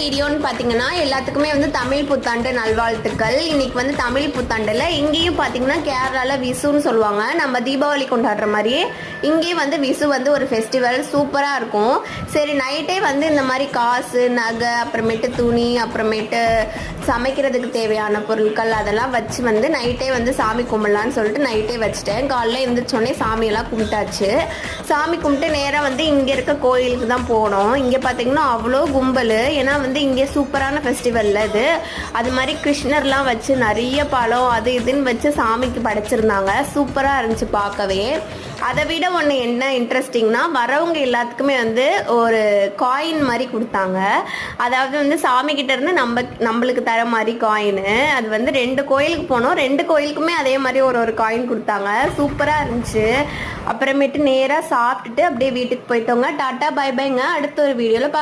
வீடியோன்னு பார்த்தீங்கன்னா எல்லாத்துக்குமே வந்து தமிழ் புத்தாண்டு நல்வாழ்த்துக்கள். இன்னைக்கு வந்து தமிழ் புத்தாண்டுல இங்கேயும் பார்த்தீங்கன்னா கேரளாவில் விசுன்னு சொல்லுவாங்க. நம்ம தீபாவளி கொண்டாடுற மாதிரியே இங்கேயும் வந்து விசு வந்து ஒரு ஃபெஸ்டிவல் சூப்பராக இருக்கும். சரி நைட்டே வந்து இந்த மாதிரி காசு நகை அப்புறமேட்டு துணி அப்புறமேட்டு சமைக்கிறதுக்கு தேவையான பொருட்கள் அதெல்லாம் வச்சு வந்து நைட்டே வந்து சாமி கும்பிடலான்னு சொல்லிட்டு நைட்டே வச்சுட்டேன். காலைல எழுந்திரிச்சோடனே சாமியெல்லாம் கும்பிட்டாச்சு. சாமி கும்பிட்டு நேராக வந்து இங்கே இருக்க கோயிலுக்கு தான் போனோம். இங்கே பார்த்தீங்கன்னா அவ்வளோ கும்பல். ஏன்னா வந்து இங்கே சூப்பரான ஃபெஸ்டிவல்ல இது. அது மாதிரி கிருஷ்ணர்லாம் வச்சு நிறைய பழம் அது இதுன்னு வச்சு சாமிக்கு படைச்சிருந்தாங்க. சூப்பராக இருந்துச்சு பார்க்கவே. அதை விட ஒன்று என்ன இன்ட்ரெஸ்டிங்னா வரவங்க எல்லாத்துக்குமே வந்து ஒரு காயின் மாதிரி கொடுத்தாங்க. அதாவது வந்து சாமிக்கிட்ட இருந்து நம்மளுக்கு தர மாதிரி காயின். அது வந்து 2 கோயிலுக்கு போனோம். 2 கோயிலுக்குமே அதே மாதிரி ஒரு காயின் கொடுத்தாங்க. சூப்பராக இருந்துச்சு. அப்புறமேட்டு நேராக சாப்பிட்டுட்டு அப்படியே வீட்டுக்கு போயிட்டோங்க. Tata bye பைங்க. அடுத்த ஒரு வீடியோவில்